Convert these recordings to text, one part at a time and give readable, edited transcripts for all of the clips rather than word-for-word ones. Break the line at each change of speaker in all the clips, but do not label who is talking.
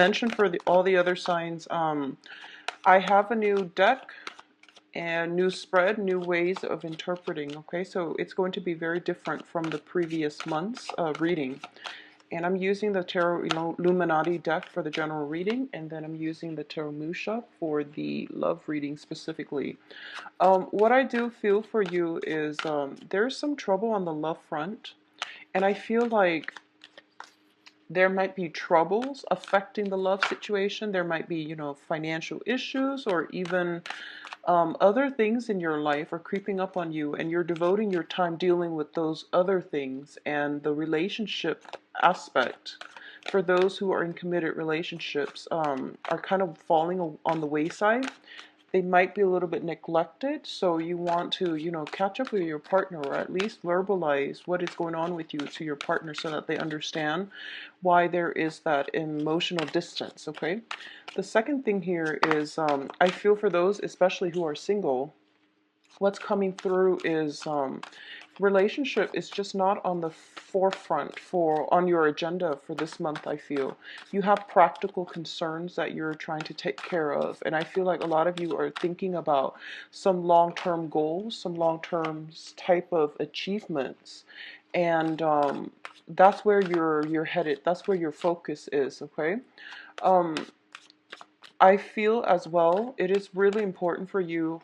Mentioned for all the other signs, I have a new deck and new spread, new ways of interpreting. Okay, so it's going to be very different from the previous month's reading. And I'm using the Tarot Illuminati deck for the general reading, and then I'm using the Tarot Musha for the love reading specifically. What I do feel for you is there's some trouble on the love front, and I feel like there might be troubles affecting the love situation. There might be, financial issues, or even other things in your life are creeping up on you, and you're devoting your time dealing with those other things, and the relationship aspect for those who are in committed relationships are kind of falling on the wayside. They might be a little bit neglected, so you want to, catch up with your partner, or at least verbalize what is going on with you to your partner so that they understand why there is that emotional distance, okay? The second thing here is I feel for those, especially who are single, what's coming through is relationship is just not on the forefront on your agenda for this month. I feel you have practical concerns that you're trying to take care of, and I feel like a lot of you are thinking about some long-term goals, some long-term type of achievements, and that's where you're headed. That's where your focus is, okay? um, I feel as well it is really important for you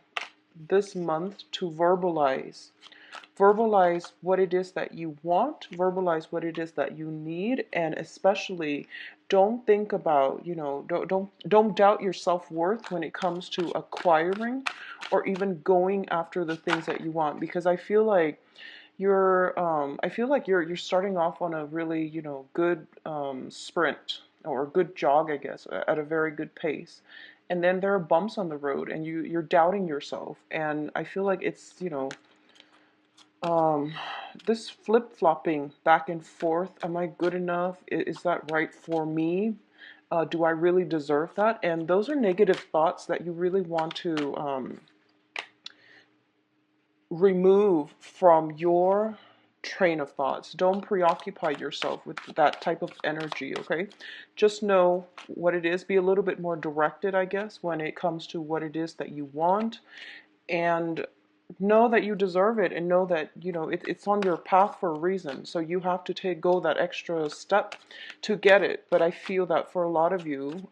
this month to verbalize what it is that you want, verbalize what it is that you need, and especially don't think about, don't doubt your self-worth when it comes to acquiring or even going after the things that you want, because I feel like you're starting off on a really, good sprint or a good jog, I guess, at a very good pace. And then there are bumps on the road, and you're doubting yourself. And I feel like it's, um, this flip-flopping back and forth. Am I good enough? Is that right for me? Do I really deserve that? And those are negative thoughts that you really want to remove from your train of thoughts. Don't preoccupy yourself with that type of energy, okay? Just know what it is. Be a little bit more directed, I guess, when it comes to what it is that you want. And know that you deserve it, and know that, it's on your path for a reason. So you have to go that extra step to get it. But I feel that for a lot of you,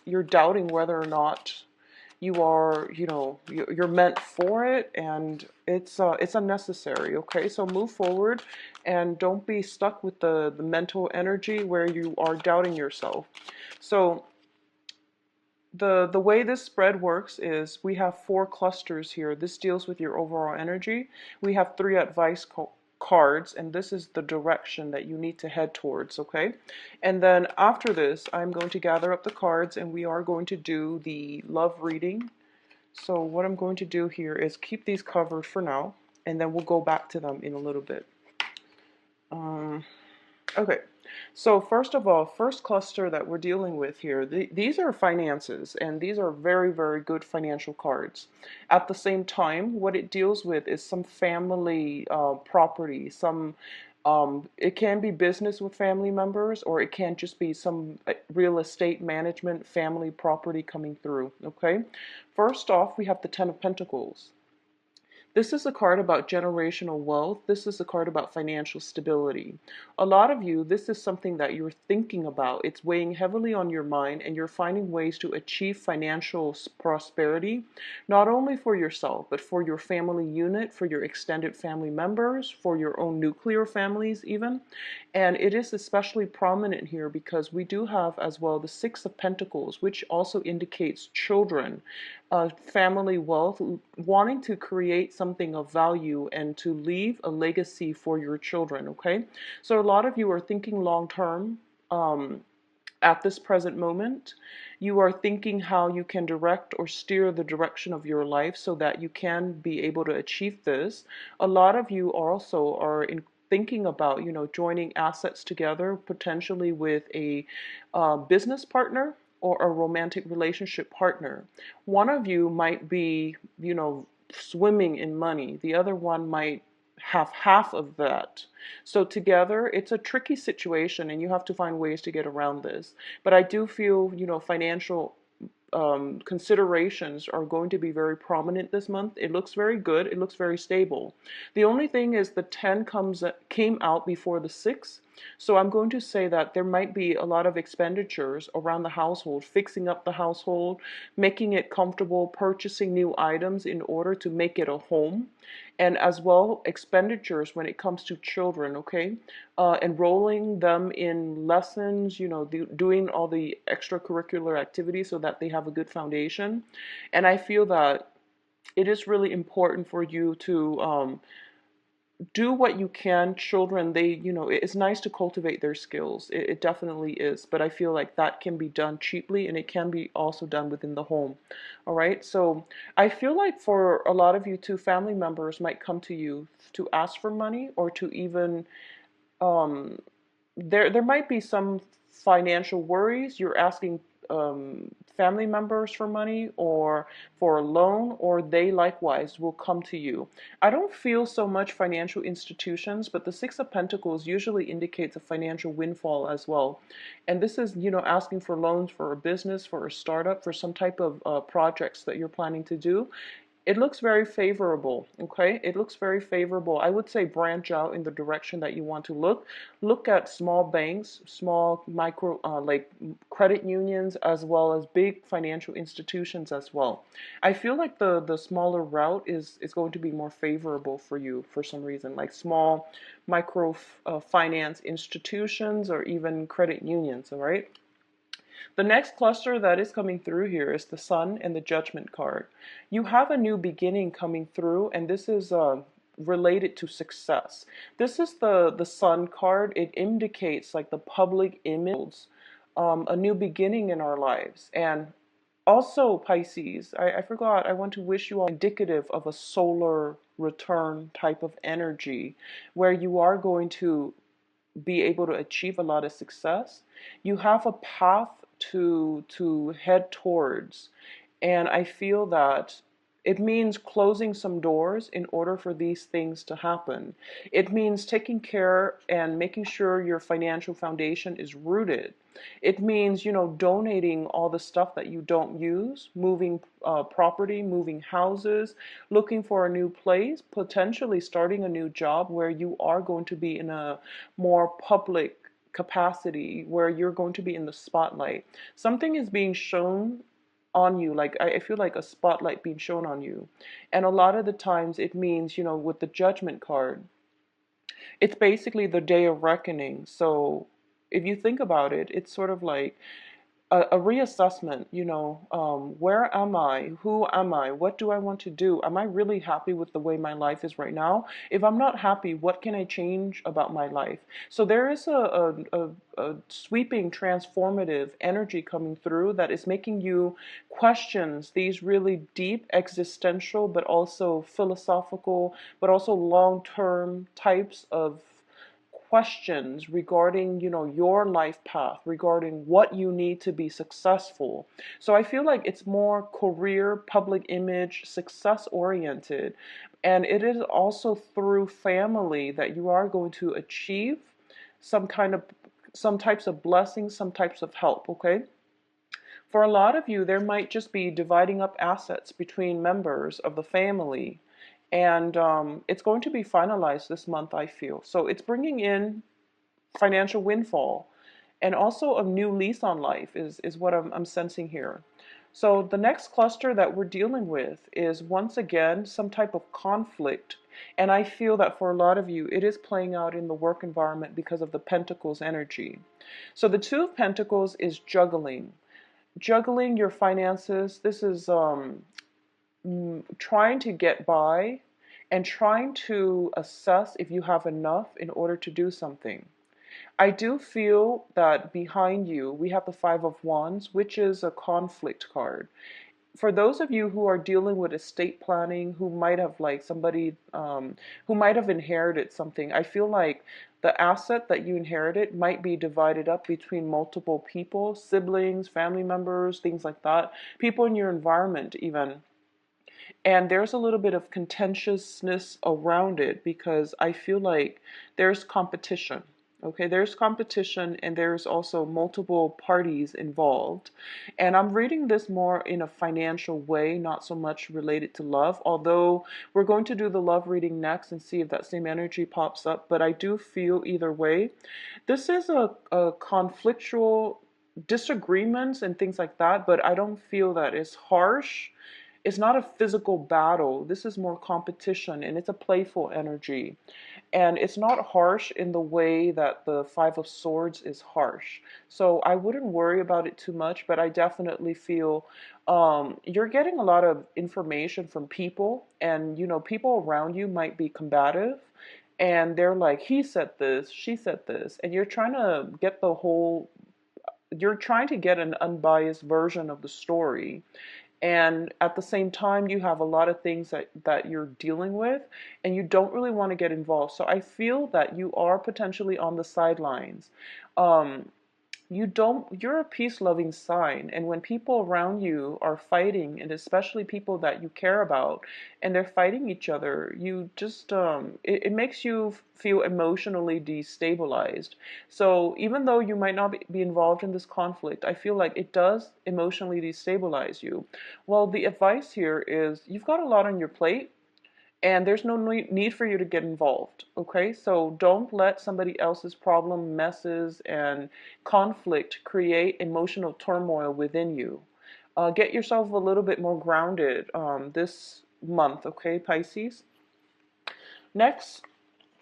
you're doubting whether or not you are, you're meant for it, and it's unnecessary, okay? So move forward, and don't be stuck with the mental energy where you are doubting yourself. So the way this spread works is we have 4 clusters here. This deals with your overall energy. We have 3 advice cards, and this is the direction that you need to head towards, okay? And then after this, I'm going to gather up the cards, and we are going to do the love reading. So what I'm going to do here is keep these covered for now, and then we'll go back to them in a little bit. Okay, so first of all, first cluster that we're dealing with here, these are finances, and these are very, very good financial cards. At the same time, what it deals with is some family property, it can be business with family members, or it can just be some real estate management, family property coming through, okay? First off, we have the Ten of Pentacles. This is a card about generational wealth. This is a card about financial stability. A lot of you, this is something that you're thinking about. It's weighing heavily on your mind, and you're finding ways to achieve financial prosperity, not only for yourself, but for your family unit, for your extended family members, for your own nuclear families even. And it is especially prominent here because we do have as well the Six of Pentacles, which also indicates children, family wealth, wanting to create something of value and to leave a legacy for your children, okay? So a lot of you are thinking long term at this present moment. You are thinking how you can direct or steer the direction of your life so that you can be able to achieve this. A lot of you also are thinking about, joining assets together, potentially with a business partner or a romantic relationship partner. One of you might be, swimming in money. The other one might have half of that. So together, it's a tricky situation, and you have to find ways to get around this. But I do feel, financial considerations are going to be very prominent this month. It looks very good. It looks very stable. The only thing is the 10 came out before the 6. So I'm going to say that there might be a lot of expenditures around the household, fixing up the household, making it comfortable, purchasing new items in order to make it a home, and as well expenditures when it comes to children, okay? Enrolling them in lessons, doing all the extracurricular activities so that they have a good foundation. And I feel that it is really important for you to do what you can. Children, it's nice to cultivate their skills. It definitely is. But I feel like that can be done cheaply, and it can be also done within the home. All right. So I feel like for a lot of you too, family members might come to you to ask for money, or to even um, there might be some financial worries. You're asking family members for money or for a loan, or they likewise will come to you. I don't feel so much financial institutions, but the Six of Pentacles usually indicates a financial windfall as well. And this is, asking for loans for a business, for a startup, for some type of projects that you're planning to do. It looks very favorable, okay? It looks very favorable. I would say branch out in the direction that you want to look. Look at small banks, small micro, like credit unions, as well as big financial institutions as well. I feel like the smaller route is going to be more favorable for you for some reason, like small micro finance institutions or even credit unions, all right? The next cluster that is coming through here is the Sun and the Judgment card. You have a new beginning coming through, and this is related to success. This is the Sun card. It indicates like the public image, a new beginning in our lives. And also, Pisces, I forgot, I want to wish you all indicative of a solar return type of energy where you are going to be able to achieve a lot of success. You have a path to head towards, and I feel that it means closing some doors in order for these things to happen. It means taking care and making sure your financial foundation is rooted. It means, donating all the stuff that you don't use, moving property, moving houses, looking for a new place, potentially starting a new job where you are going to be in a more public capacity, where you're going to be in the spotlight. Something is being shown on you, like I feel like a spotlight being shown on you. And a lot of the times it means, with the Judgment card, it's basically the day of reckoning. So if you think about it, it's sort of like a reassessment, where am I? Who am I? What do I want to do? Am I really happy with the way my life is right now? If I'm not happy, what can I change about my life? So there is a sweeping, transformative energy coming through that is making you questions these really deep, existential, but also philosophical, but also long-term types of questions regarding, your life path, regarding what you need to be successful. So I feel like it's more career, public image, success oriented. And it is also through family that you are going to achieve some kind of some types of blessings, some types of help, okay? For a lot of you, there might just be dividing up assets between members of the family. And it's going to be finalized this month, I feel. So it's bringing in financial windfall and also a new lease on life is what I'm sensing here. So the next cluster that we're dealing with is once again some type of conflict. And I feel that for a lot of you, it is playing out in the work environment because of the Pentacles energy. So the Two of Pentacles is juggling. Juggling your finances. This is trying to get by and trying to assess if you have enough in order to do something. I do feel that behind you we have the Five of Wands, which is a conflict card. For those of you who are dealing with estate planning, who might have like somebody who might have inherited something, I feel like the asset that you inherited might be divided up between multiple people, siblings, family members, things like that, people in your environment even. And there's a little bit of contentiousness around it because I feel like there's competition. Okay, there's competition and there's also multiple parties involved. And I'm reading this more in a financial way, not so much related to love, although we're going to do the love reading next and see if that same energy pops up. But I do feel either way. This is a conflictual disagreements and things like that, but I don't feel that it's harsh. It's not a physical battle. This is more competition and it's a playful energy. And it's not harsh in the way that the Five of Swords is harsh. So I wouldn't worry about it too much, but I definitely feel you're getting a lot of information from people, and people around you might be combative. And they're like, he said this, she said this, and you're trying to get an unbiased version of the story. And at the same time, you have a lot of things that you're dealing with, and you don't really want to get involved. So I feel that you are potentially on the sidelines. Um, you're a peace loving sign, and when people around you are fighting, and especially people that you care about, and they're fighting each other, you just it makes you feel emotionally destabilized. So even though you might not be involved in this conflict, I feel like it does emotionally destabilize you. Well, the advice here is you've got a lot on your plate, and there's no need for you to get involved. Okay, so don't let somebody else's problem, messes, and conflict create emotional turmoil within you. Get yourself a little bit more grounded this month. Okay, Pisces. Next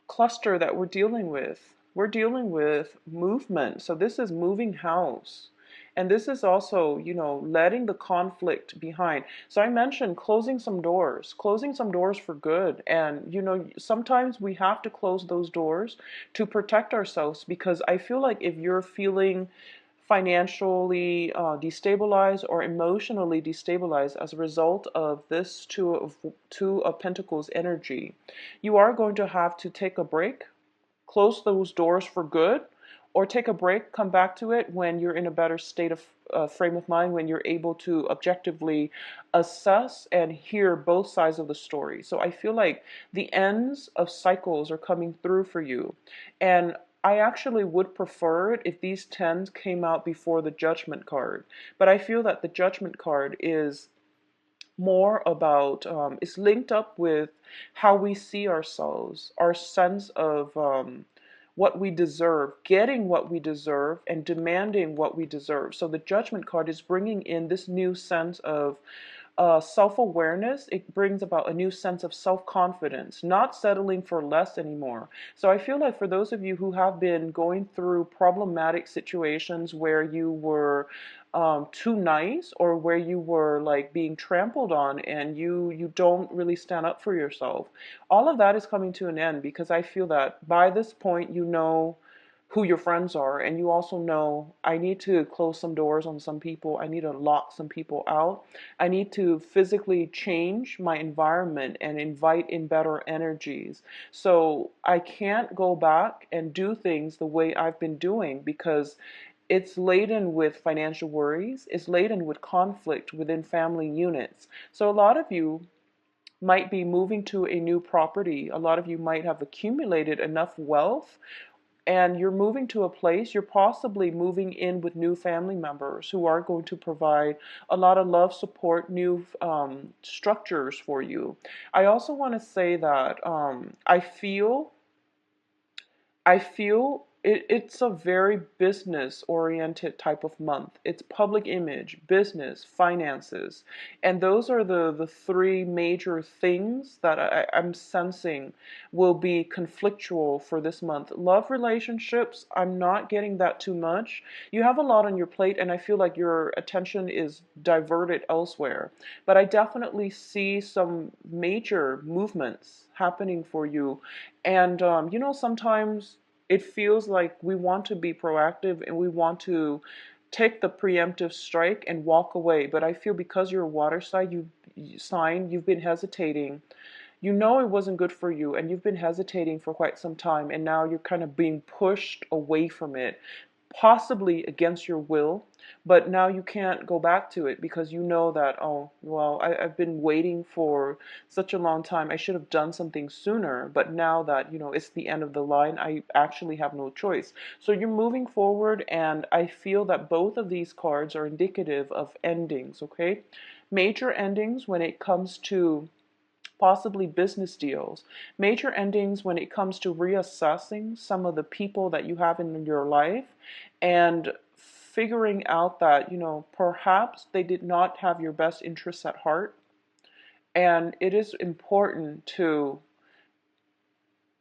cluster that we're dealing with movement. So this is moving house. And this is also, letting the conflict behind. So I mentioned closing some doors for good. And, sometimes we have to close those doors to protect ourselves, because I feel like if you're feeling financially destabilized or emotionally destabilized as a result of this two of Pentacles energy, you are going to have to take a break, close those doors for good, or take a break, come back to it when you're in a better state of frame of mind, when you're able to objectively assess and hear both sides of the story. So I feel like the ends of cycles are coming through for you. And I actually would prefer it if these tens came out before the Judgment card. But I feel that the Judgment card is more about, it's linked up with how we see ourselves, our sense of what we deserve, getting what we deserve, and demanding what we deserve. So the Judgment card is bringing in this new sense of self-awareness. It brings about a new sense of self-confidence, not settling for less anymore. So I feel like for those of you who have been going through problematic situations where you were too nice, or where you were like being trampled on, and you don't really stand up for yourself, all of that is coming to an end, because I feel that by this point you know who your friends are, and you also know, I need to close some doors on some people, I need to lock some people out, I need to physically change my environment and invite in better energies. So I can't go back and do things the way I've been doing, because it's laden with financial worries, it's laden with conflict within family units. So a lot of you might be moving to a new property. A lot of you might have accumulated enough wealth, and you're moving to a place, you're possibly moving in with new family members who are going to provide a lot of love, support, new structures for you. I also want to say that it's a very business oriented type of month. It's public image, business, finances. And those are the three major things that I'm sensing will be conflictual for this month. Love relationships, I'm not getting that too much. You have a lot on your plate, and I feel like your attention is diverted elsewhere. But I definitely see some major movements happening for you. And, sometimes it feels like we want to be proactive and we want to take the preemptive strike and walk away. But I feel because you're a water sign, you've been hesitating. You know it wasn't good for you, and you've been hesitating for quite some time, and now you're kind of being pushed away from it. possibly against your will, but now you can't go back to it because you know that, oh, well, I've been waiting for such a long time. I should have done something sooner, but now that, it's the end of the line, I actually have no choice. So you're moving forward, and I feel that both of these cards are indicative of endings, okay? Major endings when it comes to possibly business deals, major endings when it comes to reassessing some of the people that you have in your life and figuring out that, perhaps they did not have your best interests at heart. And it is important to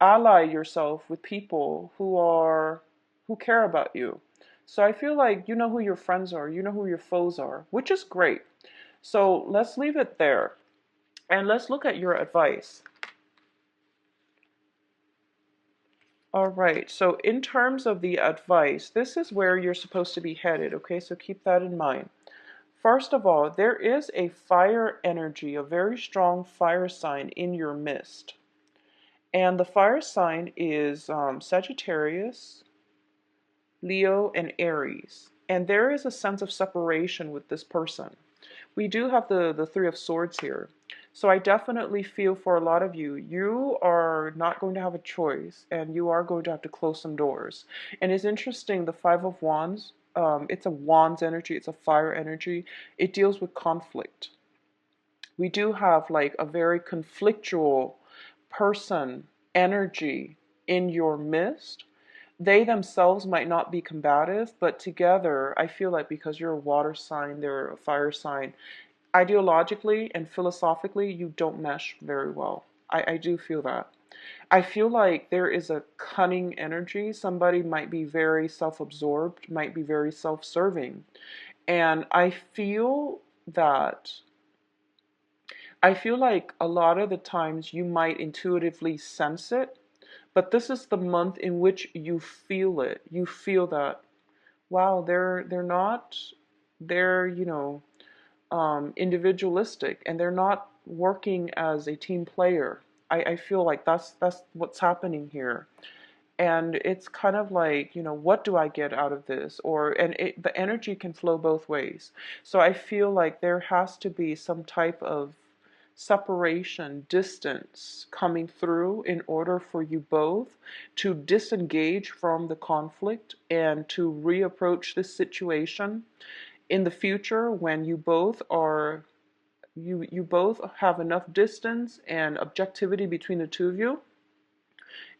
ally yourself with people who care about you. So I feel like you know who your friends are, you know who your foes are, which is great. So let's leave it there. And let's look at your advice. All right, so in terms of the advice, this is where you're supposed to be headed, okay? So keep that in mind. First of all, there is a fire energy, a very strong fire sign in your midst. And the fire sign is Sagittarius, Leo, and Aries. And there is a sense of separation with this person. We do have the Three of Swords here. So I definitely feel for a lot of you, you are not going to have a choice and you are going to have to close some doors. And it's interesting, the Five of Wands, it's a Wands energy, it's a fire energy. It deals with conflict. We do have like a very conflictual person energy in your midst. They themselves might not be combative, but together, I feel like because you're a water sign, they're a fire sign, ideologically and philosophically, you don't mesh very well. I do feel that. I feel like there is a cunning energy. Somebody might be very self-absorbed, might be very self-serving. And that, I feel like a lot of the times you might intuitively sense it, but this is the month in which you feel it. You feel that, wow, they're not, they're, individualistic, and they're not working as a team player. I feel like that's what's happening here. And it's kind of like, what do I get out of this? The energy can flow both ways. So I feel like there has to be some type of separation, distance coming through in order for you both to disengage from the conflict and to reapproach this situation in the future when you both have enough distance and objectivity between the two of you,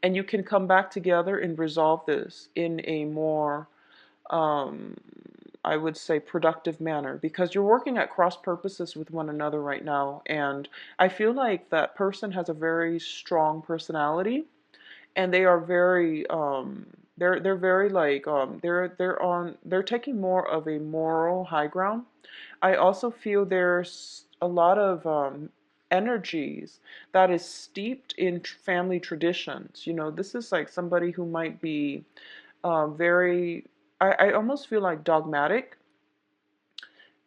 and you can come back together and resolve this in a more, I would say, productive manner, because you're working at cross purposes with one another right now. And I feel like that person has a very strong personality, and they are very, they're very like, they're taking more of a moral high ground. I also feel there's a lot of energies that is steeped in family traditions. This is like somebody who might be very, I almost feel like dogmatic.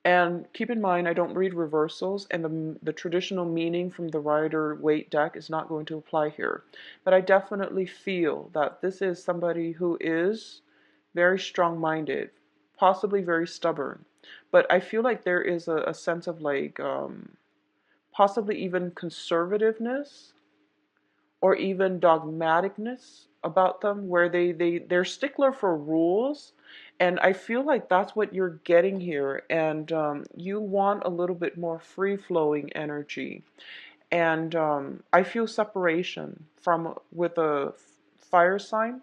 And keep in mind, I don't read reversals, and the traditional meaning from the Rider-Waite deck is not going to apply here. But I definitely feel that this is somebody who is very strong-minded, possibly very stubborn. But I feel like there is a sense of like, possibly even conservativeness or even dogmaticness about them, where they're stickler for rules. And I feel like that's what you're getting here. And you want a little bit more free-flowing energy. And I feel separation with a fire sign.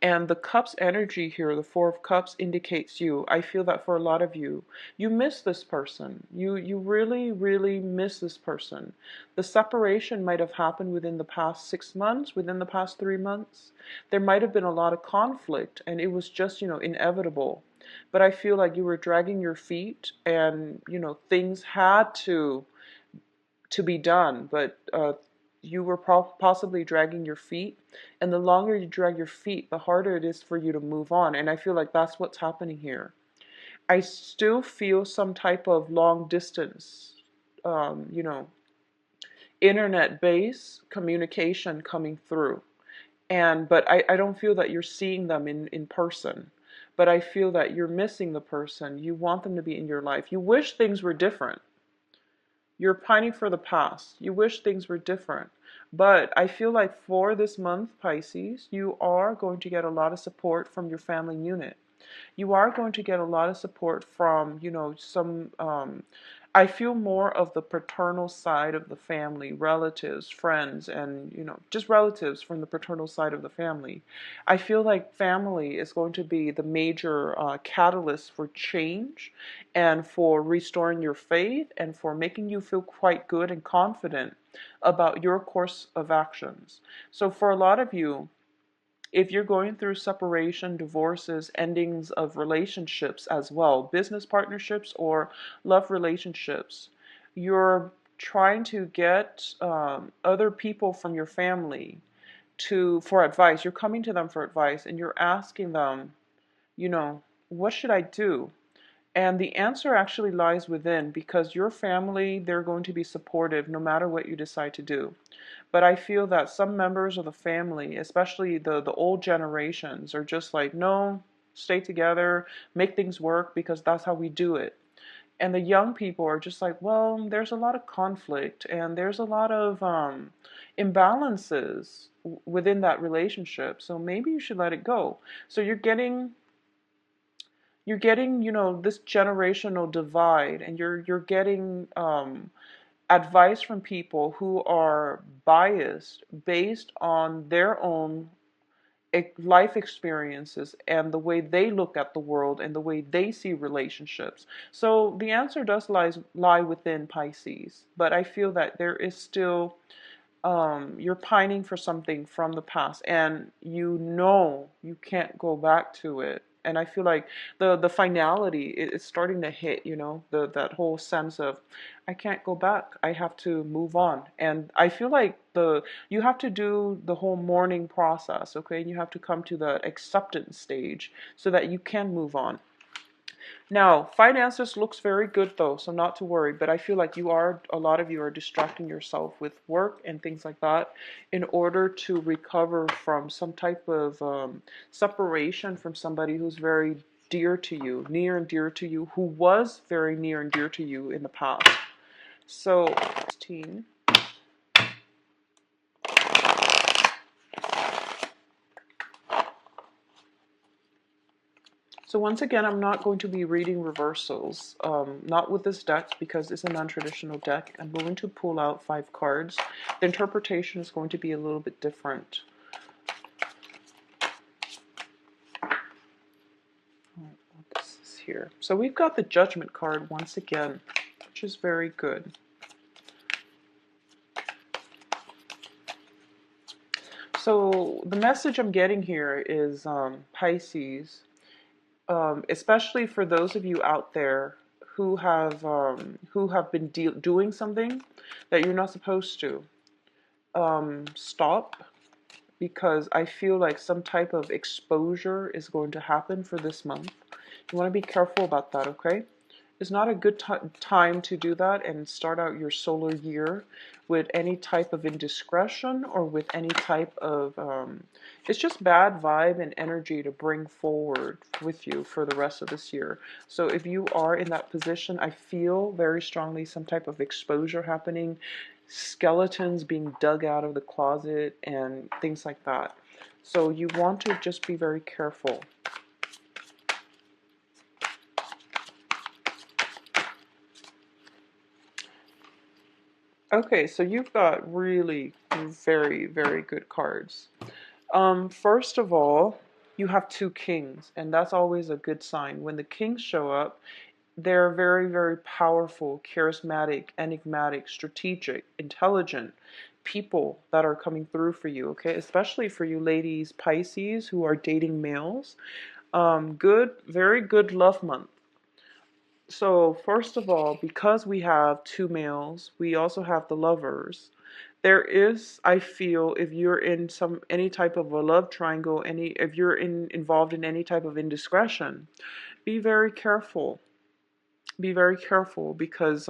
And the Cups energy here, the Four of Cups, indicates you. I feel that for a lot of you, you miss this person. You really, really miss this person. The separation might have happened within the past 6 months, within the past 3 months. There might have been a lot of conflict, and it was just, inevitable. But I feel like you were dragging your feet, and, things had to be done, but you were possibly dragging your feet, and the longer you drag your feet, the harder it is for you to move on. And I feel like that's what's happening here. I still feel some type of long distance, internet based communication coming through. But I don't feel that you're seeing them in person. But I feel that you're missing the person. You want them to be in your life. You wish things were different. You're pining for the past. You wish things were different. But I feel like for this month, Pisces, you are going to get a lot of support from your family unit. You are going to get a lot of support from, I feel more of the paternal side of the family, relatives, friends, and, just relatives from the paternal side of the family. I feel like family is going to be the major catalyst for change and for restoring your faith and for making you feel quite good and confident about your course of actions. So for a lot of you, if you're going through separation, divorces, endings of relationships as well, business partnerships or love relationships, you're trying to get other people from your family for advice. You're coming to them for advice and you're asking them, what should I do? And the answer actually lies within, because your family, they're going to be supportive no matter what you decide to do. But I feel that some members of the family, especially the old generations, are just like, no, stay together, make things work because that's how we do it. And the young people are just like, well, there's a lot of conflict and there's a lot of imbalances within that relationship. So maybe you should let it go. So you're getting, this generational divide, and you're getting advice from people who are biased based on their own life experiences and the way they look at the world and the way they see relationships. So the answer does lie within Pisces, but I feel that there is still you're pining for something from the past, and you can't go back to it. And I feel like the finality is starting to hit, that whole sense of I can't go back. I have to move on. And I feel like you have to do the whole mourning process, okay? And you have to come to the acceptance stage so that you can move on. Now, finances looks very good though, so not to worry, but I feel like a lot of you are distracting yourself with work and things like that in order to recover from some type of separation from somebody who's very dear to you, near and dear to you, who was very near and dear to you in the past. So, 16. So once again, I'm not going to be reading reversals, not with this deck because it's a non-traditional deck. I'm going to pull out 5 cards. The interpretation is going to be a little bit different. This is here. So we've got the Judgment card once again, which is very good. So the message I'm getting here is Pisces. Especially for those of you out there who have been doing something that you're not supposed to. Stop, because I feel like some type of exposure is going to happen for this month. You want to be careful about that, okay? It's not a good time to do that and start out your solar year with any type of indiscretion or with any type of it's just bad vibe and energy to bring forward with you for the rest of this year. So if you are in that position, I feel very strongly some type of exposure happening, skeletons being dug out of the closet and things like that. So you want to just be very careful. Okay, so you've got really very, very good cards. First of all, you have 2 kings, and that's always a good sign. When the kings show up, they're very, very powerful, charismatic, enigmatic, strategic, intelligent people that are coming through for you, okay? Especially for you ladies, Pisces, who are dating males. Very good love month. So first of all, because we have 2 males, we also have the lovers. There is, I feel, if you're in any type of a love triangle, if you're involved in any type of indiscretion, be very careful. Be very careful because,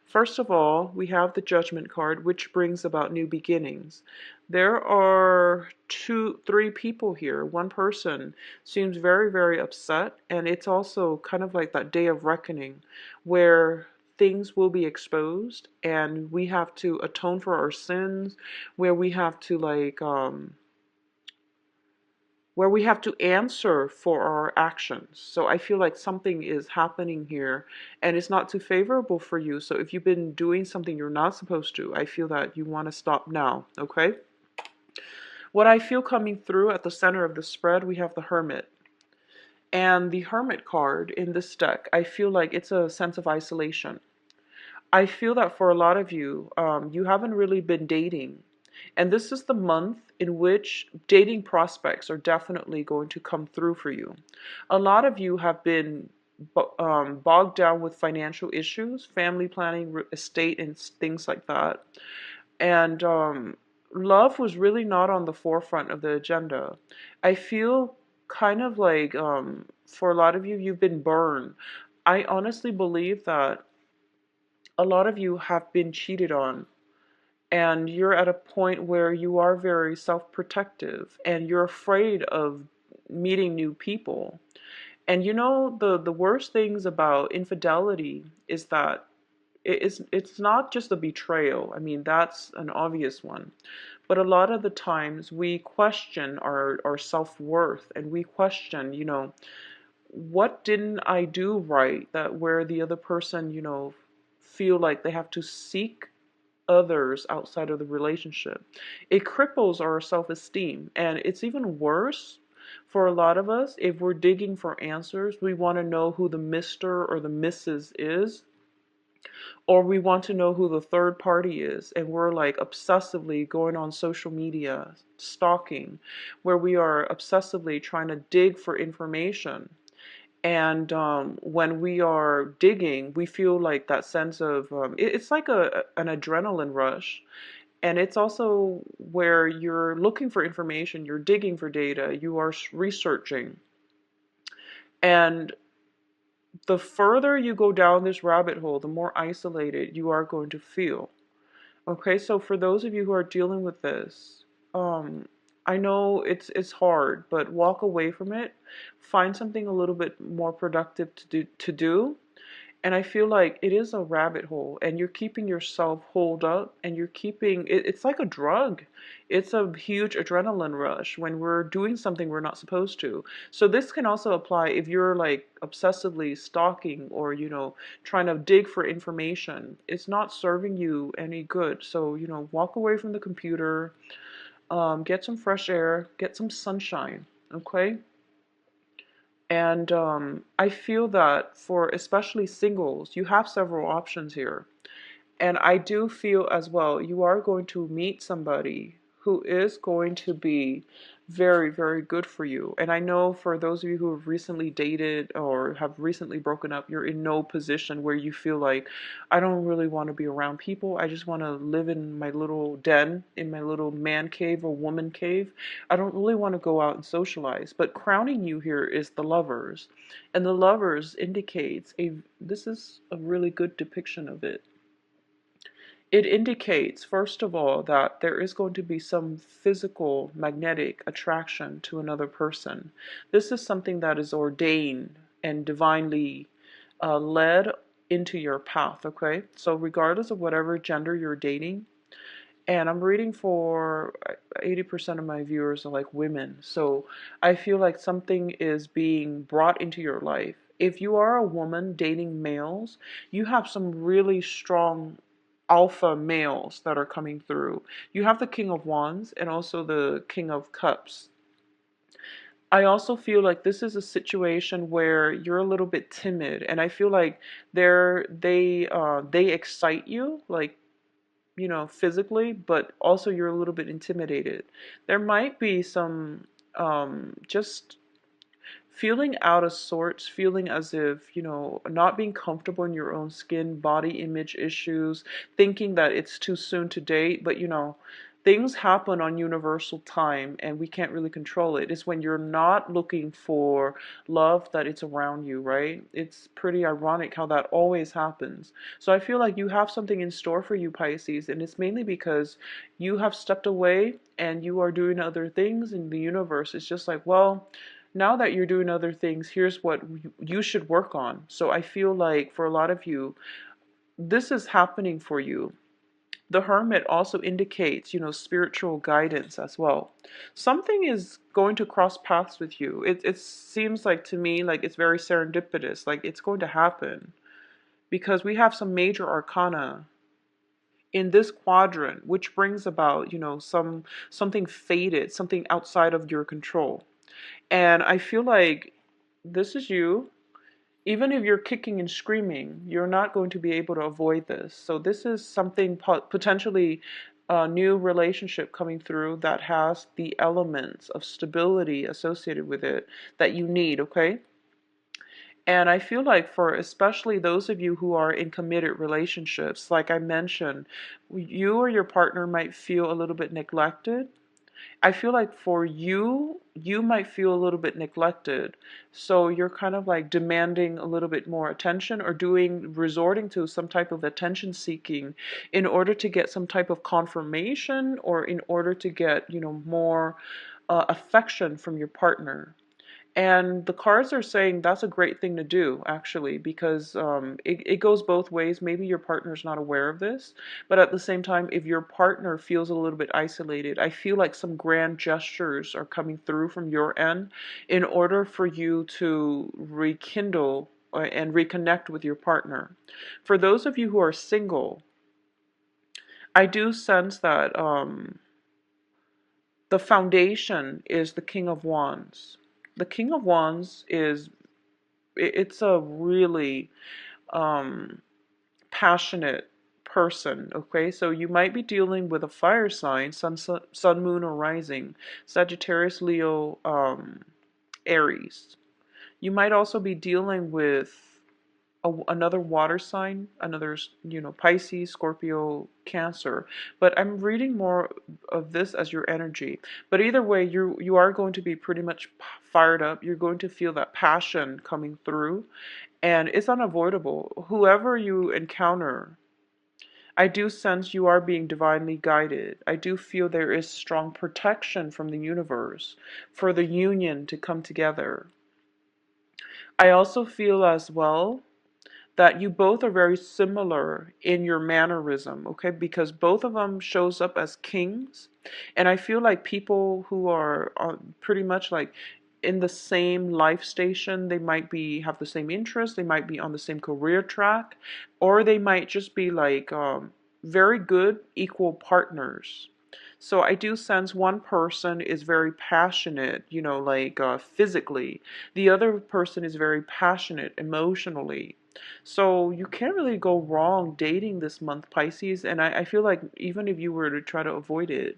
first of all, we have the Judgment card, which brings about new beginnings. There are three people here. One person seems very, very upset, and it's also kind of like that day of reckoning where things will be exposed and we have to atone for our sins, where we have to answer for our actions. So I feel like something is happening here and it's not too favorable for you. So if you've been doing something you're not supposed to, I feel that you want to stop now, okay? What I feel coming through at the center of the spread, we have the Hermit. And the Hermit card in this deck, I feel like it's a sense of isolation. I feel that for a lot of you, you haven't really been dating. And this is the month in which dating prospects are definitely going to come through for you. A lot of you have been bogged down with financial issues, family planning, estate, and things like that. And love was really not on the forefront of the agenda. I feel kind of like for a lot of you, you've been burned. I honestly believe that a lot of you have been cheated on, and you're at a point where you are very self-protective and you're afraid of meeting new people. And you know, the worst things about infidelity is that it's not just a betrayal. I mean, that's an obvious one. But a lot of the times we question our self-worth, and we question, what didn't I do right, that where the other person, feel like they have to seek others outside of the relationship. It cripples our self-esteem, and it's even worse for a lot of us if we're digging for answers. We want to know who the Mr. or the Mrs. is, or we want to know who the third party is, and we're like obsessively going on social media, stalking, where we are obsessively trying to dig for information. And when we are digging, we feel like that sense of it's like an adrenaline rush. And it's also where you're looking for information, you're digging for data, you are researching. And the further you go down this rabbit hole, the more isolated you are going to feel. Okay, so for those of you who are dealing with this, I know it's hard, but walk away from it. Find something a little bit more productive to do. And I feel like it is a rabbit hole, and you're keeping yourself holed up, and you're keeping it's like a drug. It's a huge adrenaline rush when we're doing something we're not supposed to. So this can also apply if you're like obsessively stalking or, trying to dig for information. It's not serving you any good. So, walk away from the computer, get some fresh air, get some sunshine, okay? And I feel that for especially singles, you have several options here. And I do feel as well, you are going to meet somebody who is going to be very, very good for you. And I know for those of you who have recently dated or have recently broken up, you're in no position where you feel like, I don't really want to be around people. I just want to live in my little den, in my little man cave or woman cave. I don't really want to go out and socialize. But crowning you here is the Lovers. And the Lovers indicates this is a really good depiction of it. It indicates, first of all, that there is going to be some physical magnetic attraction to another person. This is something that is ordained and divinely led into your path, okay? So regardless of whatever gender you're dating, and I'm reading for 80% of my viewers are like women, so I feel like something is being brought into your life. If you are a woman dating males, you have some really strong alpha males that are coming through. You have the King of Wands and also the King of Cups. I also feel like this is a situation where you're a little bit timid, and I feel like they excite you, like, physically, but also you're a little bit intimidated. There might be some just feeling out of sorts, feeling as if, not being comfortable in your own skin, body image issues, thinking that it's too soon to date, but things happen on universal time and we can't really control it. It's when you're not looking for love that it's around you, right? It's pretty ironic how that always happens. So I feel like you have something in store for you, Pisces, and it's mainly because you have stepped away and you are doing other things in the universe. It's just like, well, now that you're doing other things, here's what you should work on. So I feel like for a lot of you, this is happening for you. The Hermit also indicates, spiritual guidance as well. Something is going to cross paths with you. It seems like to me like it's very serendipitous, like it's going to happen because we have some major arcana in this quadrant, which brings about, something fated, something outside of your control. And I feel like this is you. Even if you're kicking and screaming, you're not going to be able to avoid this. So this is something potentially a new relationship coming through that has the elements of stability associated with it that you need, okay? And I feel like for especially those of you who are in committed relationships, like I mentioned, you or your partner might feel a little bit neglected. I feel like for you, you might feel a little bit neglected. So you're kind of like demanding a little bit more attention or resorting to some type of attention seeking in order to get some type of confirmation or in order to get, more affection from your partner. And the cards are saying that's a great thing to do, actually, because it goes both ways. Maybe your partner's not aware of this, but at the same time, if your partner feels a little bit isolated, I feel like some grand gestures are coming through from your end in order for you to rekindle and reconnect with your partner. For those of you who are single, I do sense that the foundation is the King of Wands. The King of Wands it's a really um, passionate person, okay? So you might be dealing with a fire sign, sun, moon, or rising, Sagittarius, Leo, Aries. You might also be dealing with another water sign, another, Pisces, Scorpio, Cancer. But I'm reading more of this as your energy. But either way, you are going to be pretty much fired up. You're going to feel that passion coming through, and it's unavoidable. Whoever you encounter, I do sense you are being divinely guided. I do feel there is strong protection from the universe for the union to come together. I also feel as well that you both are very similar in your mannerism, okay? Because both of them shows up as kings, and I feel like people who are pretty much like in the same life station, they might be have the same interests, they might be on the same career track, or they might just be like very good equal partners. So I do sense one person is very passionate, like physically. The other person is very passionate emotionally. So you can't really go wrong dating this month, Pisces. And I feel like even if you were to try to avoid it,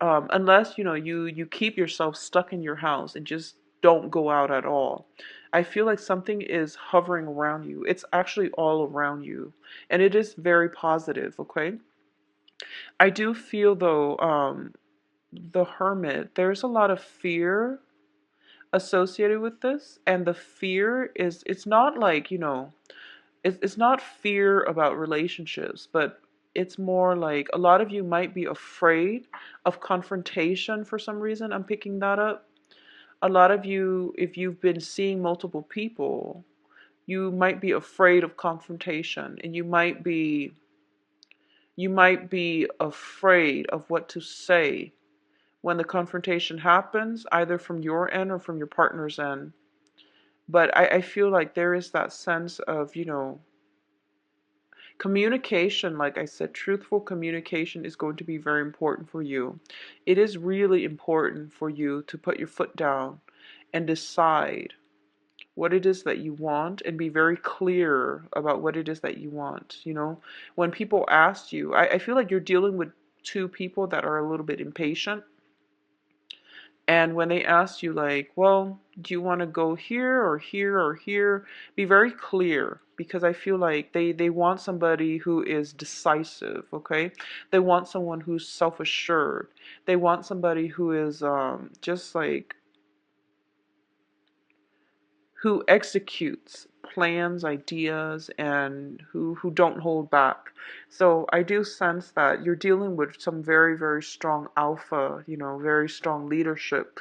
unless you keep yourself stuck in your house and just don't go out at all, I feel like something is hovering around you. It's actually all around you, and it is very positive. Okay, I do feel though, the Hermit. There's a lot of fear associated with this, and the fear is it's not like it's not fear about relationships, but it's more like a lot of you might be afraid of confrontation for some reason. I'm picking that up. A lot of you, if you've been seeing multiple people, you might be afraid of confrontation, and you might be afraid of what to say when the confrontation happens, either from your end or from your partner's end. But I feel like there is that sense of, communication. Like I said, truthful communication is going to be very important for you. It is really important for you to put your foot down and decide what it is that you want and be very clear about what it is that you want. When people ask you, I feel like you're dealing with two people that are a little bit impatient. And when they ask you, like, well, Do you want to go here or here or here? Be very clear, because I feel like they want somebody who is decisive, okay? They want someone who's self-assured. They want somebody who is just like, who executes plans, ideas, and who don't hold back. So I do sense that you're dealing with some very, very strong alpha, very strong leadership,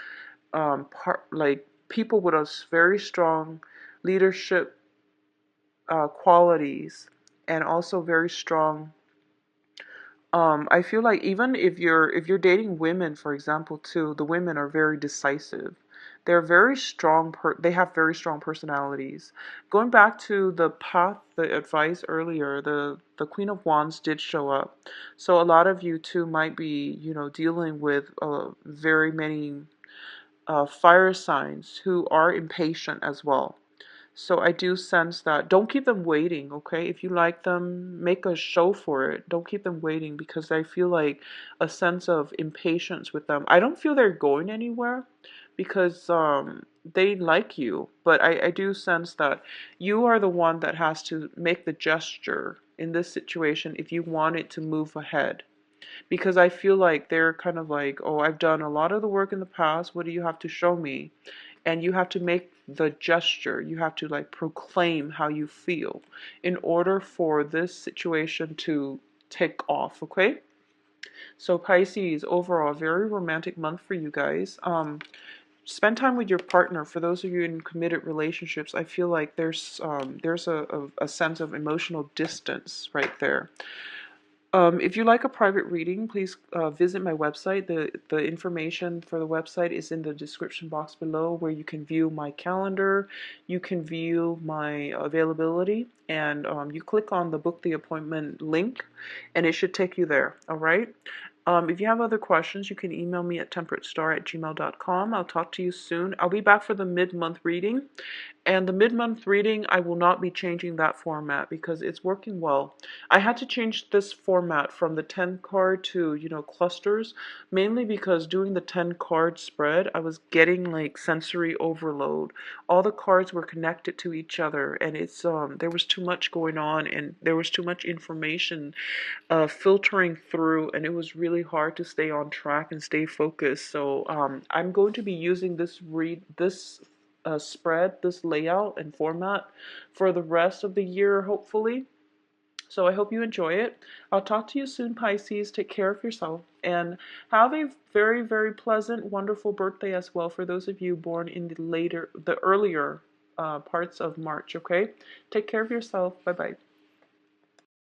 like people with a very strong leadership qualities, and also very strong. I feel like even if you're dating women, for example, too, the women are very decisive. They're very strong. They have very strong personalities. Going back to the path, the advice earlier, the Queen of Wands did show up. So a lot of you too might be, dealing with very many fire signs who are impatient as well. So I do sense that. Don't keep them waiting, okay? If you like them, make a show for it. Don't keep them waiting, because I feel like a sense of impatience with them. I don't feel they're going anywhere, because they like you. But I do sense that you are the one that has to make the gesture in this situation if you want it to move ahead. Because I feel like they're kind of like, oh, I've done a lot of the work in the past. What do you have to show me? And you have to make the gesture. You have to like proclaim how you feel in order for this situation to take off, okay? So Pisces, overall, very romantic month for you guys. Spend time with your partner. For those of you in committed relationships, I feel like there's a sense of emotional distance right there. If you like a private reading, please visit my website. The information for the website is in the description box below, where you can view my calendar, you can view my availability, and you click on the book the appointment link, and it should take you there, all right? If you have other questions, you can email me at temperatestar@gmail.com. I'll talk to you soon. I'll be back for the mid-month reading. And the mid-month reading, I will not be changing that format because it's working well. I had to change this format from the 10 card to, clusters, mainly because doing the 10 card spread, I was getting like sensory overload. All the cards were connected to each other, and there was too much going on, and there was too much information filtering through, and it was really hard to stay on track and stay focused. So I'm going to be using this spread, this layout and format for the rest of the year, hopefully. So I hope you enjoy it. I'll talk to you soon, Pisces. Take care of yourself and have a very, very pleasant, wonderful birthday as well for those of you born in the earlier parts of March, okay? Take care of yourself. Bye-bye.